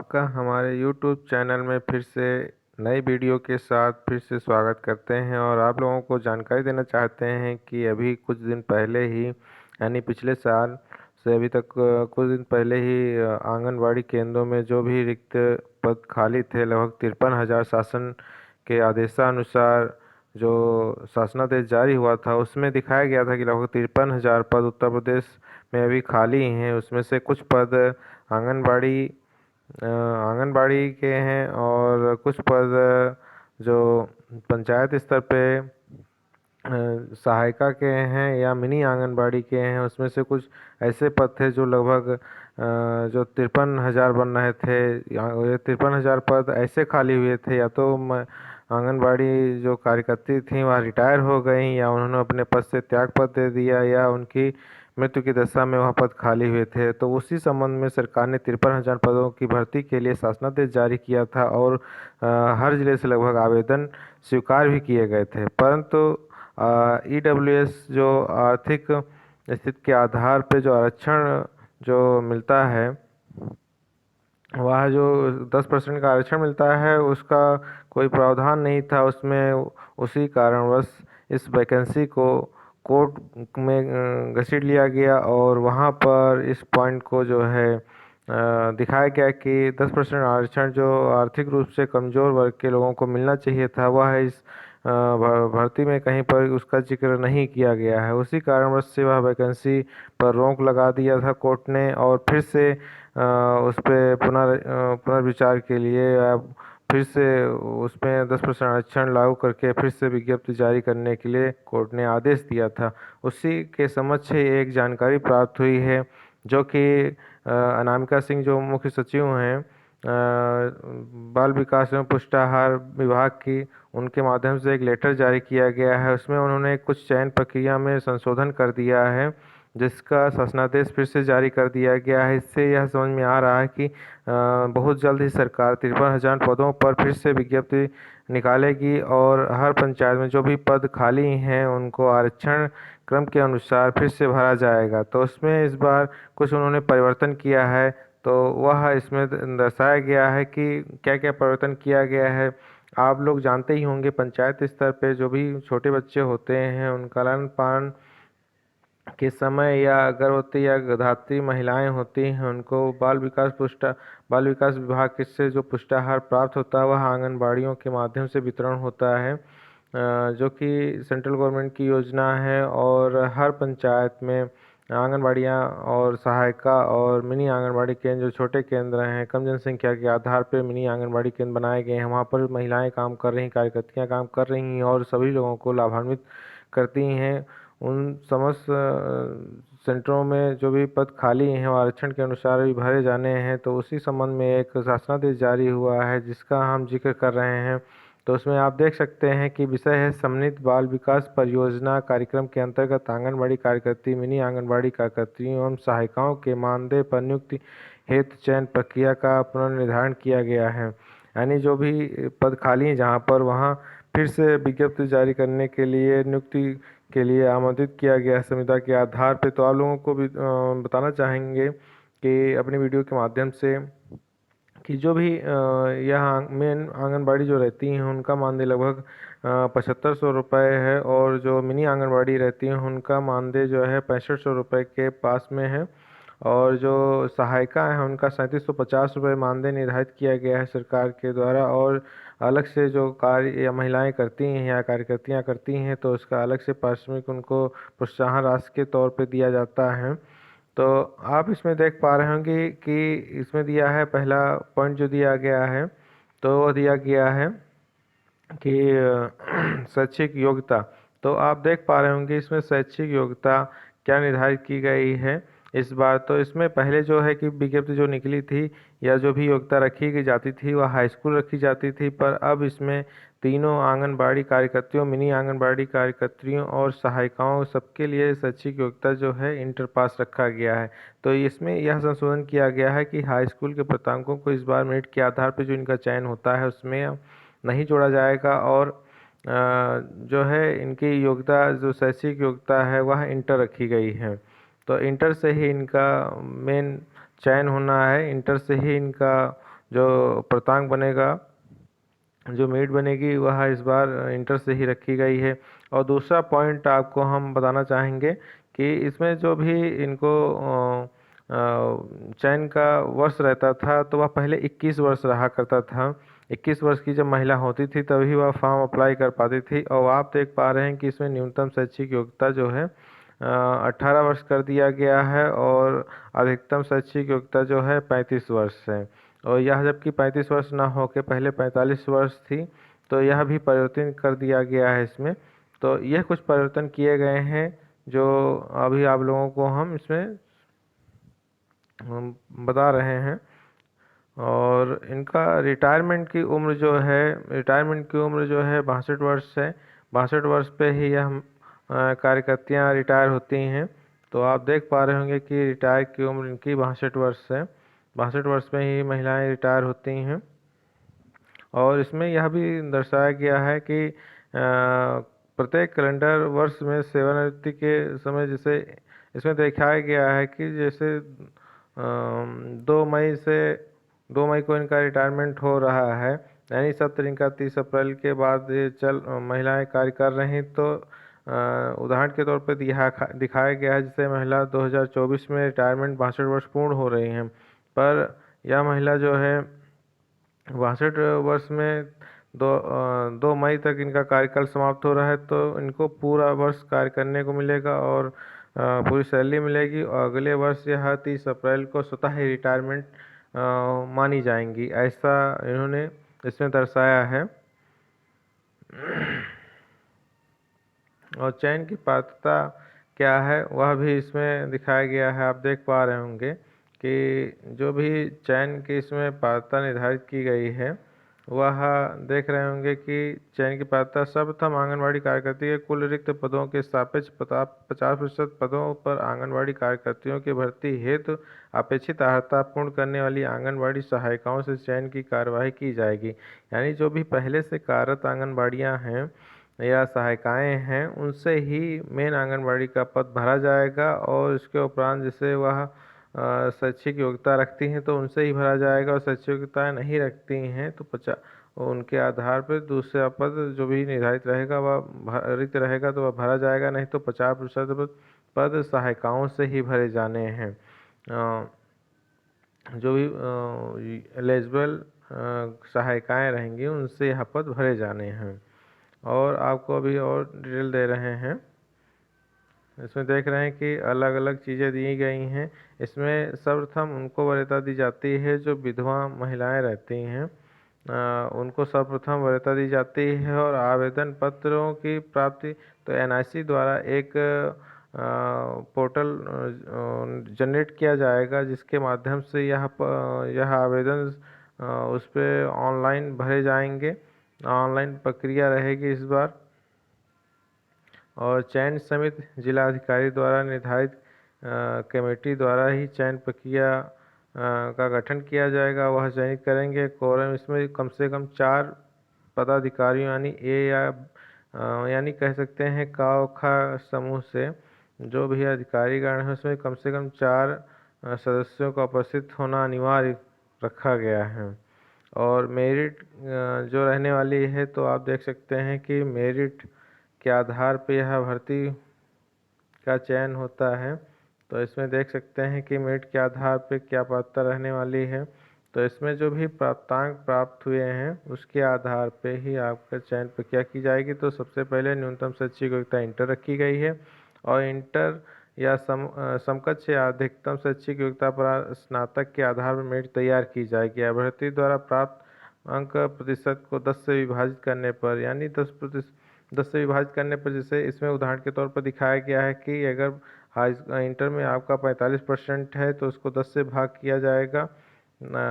आपका हमारे YouTube channel में फिर से नई वीडियो के साथ फिर से स्वागत करते हैं और आप लोगों को जानकारी देना चाहते हैं कि अभी कुछ दिन पहले ही यानी पिछले साल से अभी तक कुछ दिन पहले ही आंगनबाड़ी केंद्रों में जो भी रिक्त पद खाली थे लगभग 53,000 शासन के आदेशानुसार जो शासनादेश जारी हुआ था उसमें दिखाया गया था कि लगभग 53,000 पद उत्तर प्रदेश में अभी खाली हैं। उसमें से कुछ पद आंगनबाड़ी आंगनबाड़ी के हैं और कुछ पद जो पंचायत स्तर पे सहायिका के हैं या मिनी आंगनबाड़ी के हैं। उसमें से कुछ ऐसे पद थे जो लगभग जो 53,000 बन रहे थे। ये 53,000 पद ऐसे खाली हुए थे या तो आंगनबाड़ी जो कार्यकर्त्री थी वह रिटायर हो गई या उन्होंने अपने पद से त्याग पत्र दे दिया या उनकी मृत्यु की दशा में वह पद खाली हुए थे। तो उसी संबंध में सरकार ने 53,000 पदों की भर्ती के लिए शासनादेश जारी किया था और हर जिले से लगभग आवेदन स्वीकार भी किए गए थे। परंतु ईडब्ल्यूएस जो आर्थिक स्थिति के आधार पे जो आरक्षण जो मिलता है वह जो 10% का आरक्षण मिलता है उसका कोई प्रावधान नहीं था उसमें। उसी कारणवश इस वैकेंसी को कोर्ट में घसीट लिया गया और वहाँ पर इस पॉइंट को जो है दिखाया गया कि 10% आरक्षण जो आर्थिक रूप से कमज़ोर वर्ग के लोगों को मिलना चाहिए था वह इस भर्ती में कहीं पर उसका जिक्र नहीं किया गया है। उसी कारणवश से वह वैकेंसी पर रोक लगा दिया था कोर्ट ने और फिर से उस पर पुनर्विचार के लिए फिर से उसमें 10% आरक्षण लागू करके फिर से विज्ञप्ति जारी करने के लिए कोर्ट ने आदेश दिया था। उसी के समक्ष एक जानकारी प्राप्त हुई है जो कि अनामिका सिंह जो मुख्य सचिव हैं बाल विकास एवं पुष्टाहार विभाग की, उनके माध्यम से एक लेटर जारी किया गया है। उसमें उन्होंने कुछ चयन प्रक्रिया में संशोधन कर दिया है जिसका शासनादेश फिर से जारी कर दिया गया है। इससे यह समझ में आ रहा है कि बहुत जल्द ही सरकार 53,000 पदों पर फिर से विज्ञप्ति निकालेगी और हर पंचायत में जो भी पद खाली हैं उनको आरक्षण क्रम के अनुसार फिर से भरा जाएगा। तो उसमें इस बार कुछ उन्होंने परिवर्तन किया है तो वह इसमें दर्शाया गया है कि क्या क्या परिवर्तन किया गया है। आप लोग जानते ही होंगे पंचायत स्तर पे जो भी छोटे बच्चे होते हैं उनका लालन पालन के समय या गर्भवती या गर्भधात्री महिलाएं होती हैं उनको बाल विकास विभाग से जो पुष्टाहार प्राप्त होता है वह आंगनबाड़ियों के माध्यम से वितरण होता है जो कि सेंट्रल गवर्नमेंट की योजना है। और हर पंचायत में आंगनबाड़ियाँ और सहायिका और मिनी आंगनबाड़ी केंद्र जो छोटे केंद्र हैं कम जनसंख्या के आधार पर मिनी आंगनबाड़ी केंद्र बनाए गए हैं। वहाँ पर महिलाएं काम कर रही, कार्यकर्तियाँ काम कर रही हैं और सभी लोगों को लाभान्वित करती हैं। उन समस्त सेंटरों में जो भी पद खाली हैं वो आरक्षण के अनुसार भी भरे जाने हैं। तो उसी संबंध में एक शासनादेश जारी हुआ है जिसका हम जिक्र कर रहे हैं। तो उसमें आप देख सकते हैं कि विषय है सम्मिलित बाल विकास परियोजना कार्यक्रम के अंतर्गत आंगनबाड़ी कार्यकर्त्री, मिनी आंगनबाड़ी कार्यकर्त्रियों एवं सहायिकाओं के मानदेय पर नियुक्ति हेतु चयन प्रक्रिया का पुनर्निर्धारण किया गया है। यानी जो भी पद खाली हैं जहाँ पर वहाँ फिर से विज्ञप्ति जारी करने के लिए नियुक्ति के लिए आमंत्रित किया गया संविदा के आधार पे। तो आप लोगों को भी बताना चाहेंगे कि अपनी वीडियो के माध्यम से कि जो भी यहाँ मेन आंगनबाड़ी जो रहती हैं उनका मानदेय लगभग 7,500 रुपये है और जो मिनी आंगनबाड़ी रहती हैं उनका मानदेय जो है 6,500 रुपये के पास में है और जो सहायिका है उनका 3,750 रुपये मानदेय निर्धारित किया गया है सरकार के द्वारा। और अलग से जो कार्य या महिलाएं करती हैं या कार्यकर्तियां करती हैं तो उसका अलग से पारिश्रमिक उनको प्रोत्साहन राशि के तौर पे दिया जाता है। तो आप इसमें देख पा रहे होंगे कि इसमें दिया है पहला पॉइंट जो दिया गया है तो वो दिया गया है कि शैक्षिक योग्यता। तो आप देख पा रहे होंगे इसमें शैक्षिक योग्यता क्या निर्धारित की गई है इस बार। तो इसमें पहले जो है कि विज्ञप्ति जो निकली थी या जो भी योग्यता रखी की जाती थी वह हाई स्कूल रखी जाती थी, पर अब इसमें तीनों आंगनबाड़ी कार्यकर्तियों, मिनी आंगनबाड़ी कार्यकर्तियों और सहायिकाओं सबके लिए शैक्षिक योग्यता जो है इंटर पास रखा गया है। तो इसमें यह संशोधन किया गया है कि हाई स्कूल के प्राध्यापकों को इस बार मेरिट के आधार पर जो इनका चयन होता है उसमें नहीं जोड़ा जाएगा और जो है इनकी योग्यता जो शैक्षिक योग्यता है वह इंटर रखी गई है। तो इंटर से ही इनका मेन चयन होना है, इंटर से ही इनका जो प्राप्तांक बनेगा, जो मेरिट बनेगी वह इस बार इंटर से ही रखी गई है। और दूसरा पॉइंट आपको हम बताना चाहेंगे कि इसमें जो भी इनको चयन का वर्ष रहता था तो वह पहले 21 वर्ष रहा करता था। 21 वर्ष की जब महिला होती थी तभी वह फॉर्म अप्लाई कर पाती थी। और आप देख पा रहे हैं कि इसमें न्यूनतम शैक्षिक योग्यता जो है 18 वर्ष कर दिया गया है और अधिकतम शैक्षिक योग्यता जो है 35 वर्ष है। और यह जबकि 35 वर्ष ना हो के पहले 45 वर्ष थी, तो यह भी परिवर्तन कर दिया गया है इसमें। तो यह कुछ परिवर्तन किए गए हैं जो अभी आप लोगों को हम इसमें बता रहे हैं। और इनका रिटायरमेंट की उम्र जो है, रिटायरमेंट की उम्र जो है 62 वर्ष है। 62 वर्ष पे ही यह कार्यकर्तियाँ रिटायर होती हैं। तो आप देख पा रहे होंगे कि रिटायर की उम्र इनकी 62 वर्ष है। 62 वर्ष में ही महिलाएं रिटायर होती हैं। और इसमें यह भी दर्शाया गया है कि प्रत्येक कैलेंडर वर्ष में सेवानिवृत्ति के समय जैसे इसमें दिखाया गया है कि जैसे 2 मई से 2 मई को इनका रिटायरमेंट हो रहा है, यानी सत्र इनका 30 अप्रैल के बाद ये महिलाएं कार्य कर रही। तो उदाहरण के तौर पर दिखाया गया है जिसे महिला 2024 में रिटायरमेंट 62 वर्ष पूर्ण हो रही हैं। पर यह महिला जो है 62 वर्ष में 2 मई तक इनका कार्यकाल समाप्त हो रहा है। तो इनको पूरा वर्ष कार्य करने को मिलेगा और पूरी सैलरी मिलेगी। और अगले वर्ष यह 30 अप्रैल को स्वतः ही रिटायरमेंट मानी जाएंगी, ऐसा इन्होंने इसमें दर्शाया है। और चयन की पात्रता क्या है वह भी इसमें दिखाया गया है। आप देख पा रहे होंगे कि जो भी चयन की इसमें पात्रता निर्धारित की गई है वह देख रहे होंगे कि चयन की पात्रता सर्वप्रथम आंगनबाड़ी कार्यकर्ती के कुल रिक्त पदों के सापेक्ष 50% पदों पर आंगनबाड़ी कार्यकर्तियों की भर्ती हेतु अपेक्षित अर्हता पूर्ण करने वाली आंगनबाड़ी सहायिकाओं से चयन की कार्यवाही की जाएगी। यानी जो भी पहले से कार्यरत आंगनबाड़ियाँ हैं या सहायिकाएँ हैं उनसे ही मेन आंगनबाड़ी का पद भरा जाएगा। और इसके उपरांत जैसे वह शैक्षिक योग्यता रखती हैं तो उनसे ही भरा जाएगा, और शैक्षिक योग्यता नहीं रखती हैं तो उनके आधार पर दूसरा पद जो भी निर्धारित रहेगा वह रिक्त रहेगा तो वह भरा जाएगा, नहीं तो 50% पद सहायिकाओं से ही भरे जाने हैं। जो भी एलिजिबल सहायिकाएँ रहेंगी उनसे यह पद भरे जाने हैं। और आपको अभी और डिटेल दे रहे हैं। इसमें देख रहे हैं कि अलग अलग चीज़ें दी गई हैं। इसमें सर्वप्रथम उनको वरीयता दी जाती है जो विधवा महिलाएं रहती हैं, उनको सर्वप्रथम वरीयता दी जाती है। और आवेदन पत्रों की प्राप्ति तो एनआईसी द्वारा एक पोर्टल जनरेट किया जाएगा जिसके माध्यम से यह आवेदन उस पर ऑनलाइन भरे जाएंगे। ऑनलाइन प्रक्रिया रहेगी इस बार। और चयन समिति जिला अधिकारी द्वारा निर्धारित कमेटी द्वारा ही चयन प्रक्रिया का गठन किया जाएगा। वह चयनित करेंगे। कोरम इसमें कम से कम 4 पदाधिकारियों यानी यानी कह सकते हैं क ख समूह से जो भी अधिकारीगण है उसमें कम से कम 4 सदस्यों का उपस्थित होना अनिवार्य रखा गया है। और मेरिट जो रहने वाली है तो आप देख सकते हैं कि मेरिट के आधार पर यह भर्ती का चयन होता है। तो इसमें देख सकते हैं कि मेरिट के आधार पर क्या पात्रता रहने वाली है। तो इसमें जो भी प्राप्तांक प्राप्त हुए हैं उसके आधार पे ही आपका चयन प्रक्रिया की जाएगी। तो सबसे पहले न्यूनतम शैक्षिक योग्यता इंटर रखी गई है और इंटर या समकक्ष या अधिकतम शैक्षिक योग्यता पर स्नातक के आधार पर मेरिट तैयार की जाएगी। अभ्यर्थी द्वारा प्राप्त अंक प्रतिशत को 10 से विभाजित करने पर, यानी 10 से विभाजित करने पर, जैसे इसमें उदाहरण के तौर पर दिखाया गया है कि अगर इंटर में आपका 45% है तो उसको 10 से भाग किया जाएगा।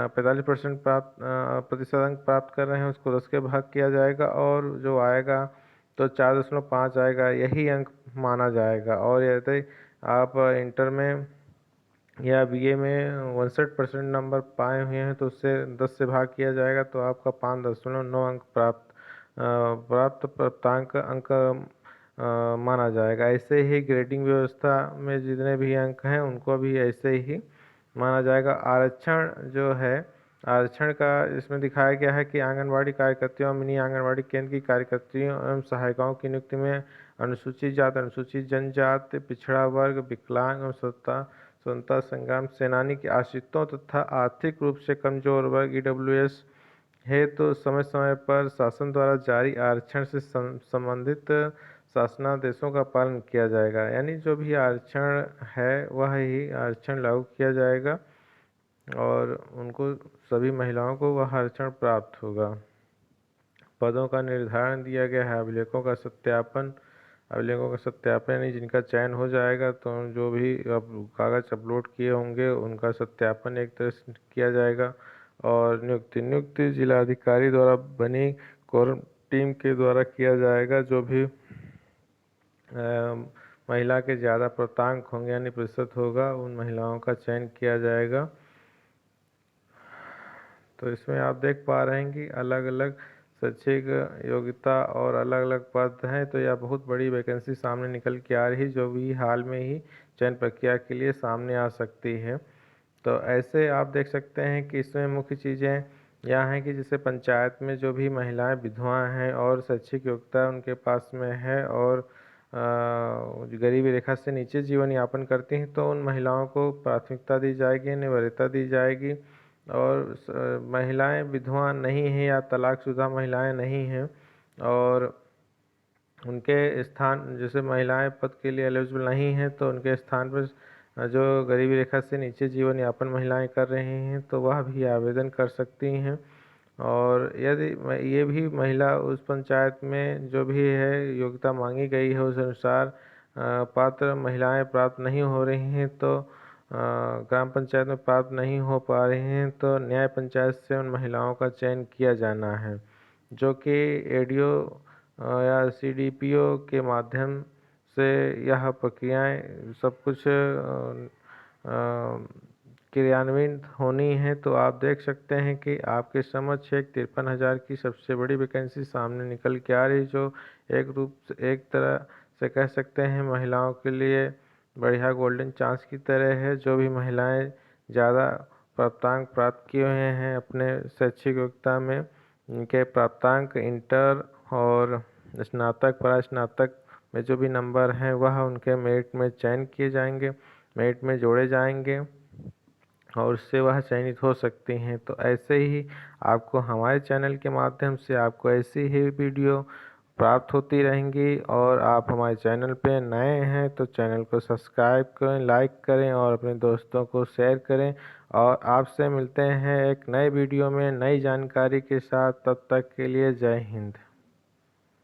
45% प्रतिशत अंक प्राप्त कर रहे हैं उसको 10 के भाग किया जाएगा और जो आएगा तो 4.5 आएगा, यही अंक माना जाएगा। और यदि आप इंटर में या बीए में 61% नंबर पाए हुए हैं तो उससे 10 से भाग किया जाएगा तो आपका 5.9 अंक प्राप्तांक अंक माना जाएगा। ऐसे ही ग्रेडिंग व्यवस्था में जितने भी अंक हैं उनको भी ऐसे ही माना जाएगा। आरक्षण जो है, आरक्षण का इसमें दिखाया गया है कि आंगनबाड़ी कार्यकर्तियों और मिनी आंगनबाड़ी केंद्र की कार्यकर्तियों एवं सहायिकाओं की नियुक्ति में अनुसूचित जाति, अनुसूचित जनजाति, पिछड़ा वर्ग, विकलांग एवं स्वतंत्रता संग्राम सेनानी के आश्रितों तथा आर्थिक रूप से कमजोर वर्ग ईडब्ल्यूएस है तो समय समय पर शासन द्वारा जारी आरक्षण से संबंधित शासनादेशों का पालन किया जाएगा। यानी जो भी आरक्षण है वह ही आरक्षण लागू किया जाएगा और उनको सभी महिलाओं को वह आरक्षण प्राप्त होगा। पदों का निर्धारण दिया गया है। अभिलेखों का सत्यापन यानी जिनका चयन हो जाएगा तो जो भी कागज अपलोड किए होंगे उनका सत्यापन एक तरह से किया जाएगा। और नियुक्ति जिलाधिकारी द्वारा बनी कोर टीम के द्वारा किया जाएगा। जो भी महिला के ज़्यादा प्राप्तांक होंगे यानी प्रतिशत होगा उन महिलाओं का चयन किया जाएगा। तो इसमें आप देख पा रहे हैं कि अलग अलग शैक्षिक योग्यता और अलग अलग पद हैं। तो यह बहुत बड़ी वैकेंसी सामने निकल के आ रही जो भी हाल में ही चयन प्रक्रिया के लिए सामने आ सकती है। तो ऐसे आप देख सकते हैं कि इसमें मुख्य चीज़ें यह हैं कि जैसे पंचायत में जो भी महिलाएं विधवा हैं और शैक्षिक योग्यता उनके पास में है और गरीबी रेखा से नीचे जीवन यापन करती हैं तो उन महिलाओं को प्राथमिकता दी जाएगी, इन्हें वरीयता दी जाएगी। और महिलाएं विधवा नहीं हैं या तलाकशुदा महिलाएं नहीं हैं और उनके स्थान जैसे महिलाएं पद के लिए एलिजिबल नहीं हैं तो उनके स्थान पर जो गरीबी रेखा से नीचे जीवन यापन महिलाएं कर रही हैं तो वह भी आवेदन कर सकती हैं। और यदि ये भी महिला उस पंचायत में जो भी है योग्यता मांगी गई है उस अनुसार पात्र महिलाएं प्राप्त नहीं हो रही हैं तो ग्राम पंचायत में प्राप्त नहीं हो पा रही हैं तो न्याय पंचायत से उन महिलाओं का चयन किया जाना है जो कि एडीओ या सीडीपीओ के माध्यम से यह प्रक्रियाएं सब कुछ क्रियान्वित होनी है। तो आप देख सकते हैं कि आपके समक्ष एक 53,000 की सबसे बड़ी वैकेंसी सामने निकल के आ रही जो एक तरह से कह सकते हैं महिलाओं के लिए बढ़िया गोल्डन चांस की तरह है। जो भी महिलाएं ज़्यादा प्राप्तांक प्राप्त किए हुए हैं अपने शैक्षिक योग्यता में उनके प्राप्तांक इंटर और स्नातक परास्नातक में जो भी नंबर हैं वह उनके मेरिट में चयन किए जाएंगे, मेरिट में जोड़े जाएंगे और उससे वह चयनित हो सकती हैं। तो ऐसे ही आपको हमारे चैनल के माध्यम से आपको ऐसी ही वीडियो प्राप्त होती रहेंगी। और आप हमारे चैनल पे नए हैं तो चैनल को सब्सक्राइब करें, लाइक करें और अपने दोस्तों को शेयर करें। और आपसे मिलते हैं एक नए वीडियो में नई जानकारी के साथ। तब तक के लिए जय हिंद।